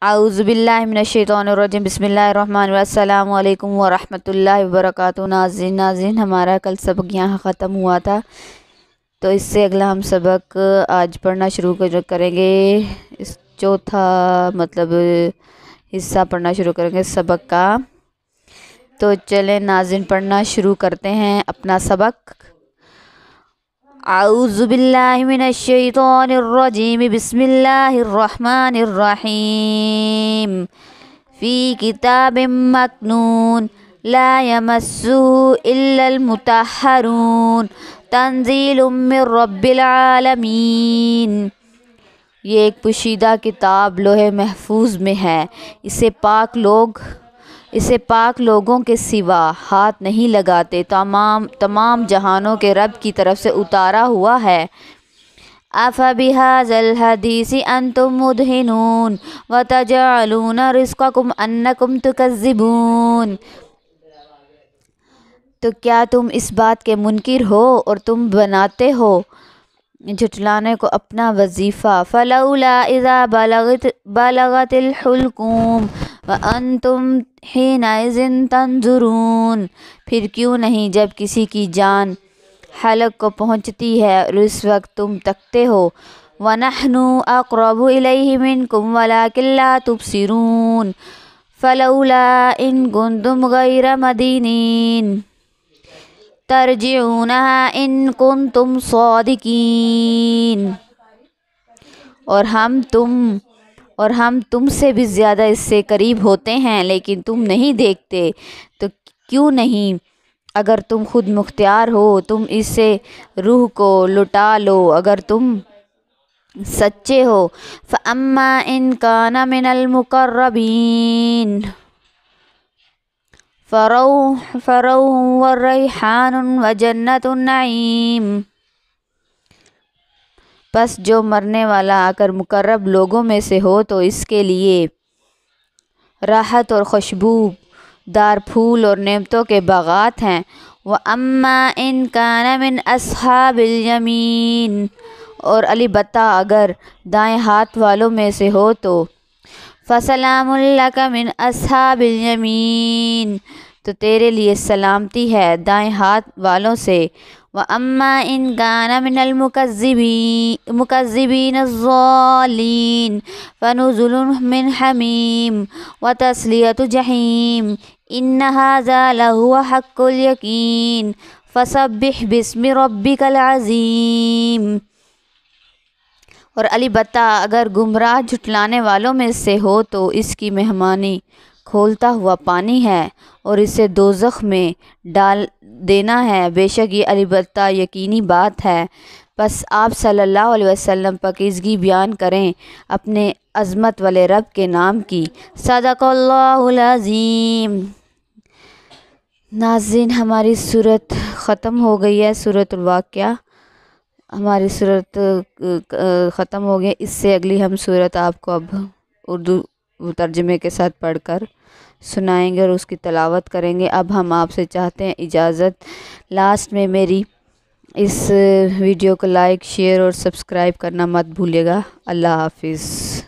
औज़ुबिल्लाहि मिनश्शैतानिर्रजीम बिस्मिल्लाहिर्रहमानिर्रहीम अस्सलामु अलैकुम वरहमतुल्लाहि वबरकातुहू। नाज़रीन हमारा कल सबक यहाँ ख़त्म हुआ था, तो इससे अगला हम सबक आज पढ़ना शुरू करेंगे। इस चौथा हिस्सा पढ़ना शुरू करेंगे सबक का। तो चलें नाज़रीन पढ़ना शुरू करते हैं अपना सबक। औज़ुबिल्लाहि मिनश्शैतानिर्रजीम बिस्मिल्लाहिर्रहमानिर्रहीम। फ़ी किताबिम मकनून ला यमस्सुहु इल्लल मुतहहरून तंज़ीलुम मिर रब्बिल आलमीन। ये एक पोशीदा किताब लोहे महफूज में है। इसे पाक लोगों के सिवा हाथ नहीं लगाते। तमाम जहानों के रब की तरफ से उतारा हुआ है। अफ़बिहाज़ल हदीसी अंतुम मुदहिनून व तजअलून रिज़्क़कुम अन्नकुम तुकज़्ज़िबून। तो क्या तुम इस बात के मुनकिर हो और तुम बनाते हो झुटलाने को अपना वजीफ़ा। फ़लौला इज़ा बलगतिल हुल्क़ूम व अंतुम हिनइज़िन तंज़ुरून। फिर क्यों नहीं जब किसी की जान हलक को पहुँचती है और उस वक्त तुम तकते हो। व नहनु अक़रबु इलैहि मिनकुम वलाकिन ला तुबसिरून। फ़लौला इन कुंतुम गैर मदीनीन तरजिऊनहा इन कुंतुम सादिकीन। और हम तुमसे भी ज़्यादा इससे करीब होते हैं, लेकिन तुम नहीं देखते। तो क्यों नहीं अगर तुम खुद मुख्तियार हो तुम इससे रूह को लुटा लो अगर तुम सच्चे हो। फ़अम्मा इन काना मिनल मुक़र्रबीन फ़रौहुन व रैहानुन व जन्नतुन नईम। बस जो मरने वाला अगर मुकर्रब लोगों में से हो तो इसके लिए राहत और खुशबू दार फूल और नेमतों के बागात हैं। व अम्मा इन काना मिन अस्हाबिल यमीन। और अलबत्ता अगर दाएं हाथ वालों में से हो तो फ़सलामुल लका मिन अस्हाबिल यमीन। तो तेरे लिए सलामती है दाएं हाथ वालों से। व अम्मा इन काना मिनल मुकज़्ज़िबीन ज़ालीन फ़नुज़ुलुन मिन हमीम व तस्लियतु जहीम। इन्न हाज़ा लहुव हक़्क़ुल यकीन फ़सब्बिह बिस्मि रब्बिकल अज़ीम। और अलबत्ता अगर गुमराह झुटलाने वालों में से हो तो इसकी मेहमानी खोलता हुआ पानी है और इसे दोज़ख में डाल देना है। बेशक ये अलबत्ता यकीनी बात है। बस आप सल्लल्लाहु अलैहि वसल्लम पाकीज़गी बयान करें अपने अज़मत वाले रब के नाम की। सदक़ल्लाहुल अज़ीम। नाज़रीन हमारी सूरत ख़त्म हो गई है। सूरतुल वाक़िया हमारी सूरत ख़त्म हो गई। इससे अगली हम सूरत आपको अब उर्दू तर्जुमे के साथ पढ़कर सुनाएंगे और उसकी तलावत करेंगे। अब हम आपसे चाहते हैं इजाज़त। लास्ट में मेरी इस वीडियो को लाइक शेयर और सब्सक्राइब करना मत भूलिएगा। अल्लाह हाफ़िज़।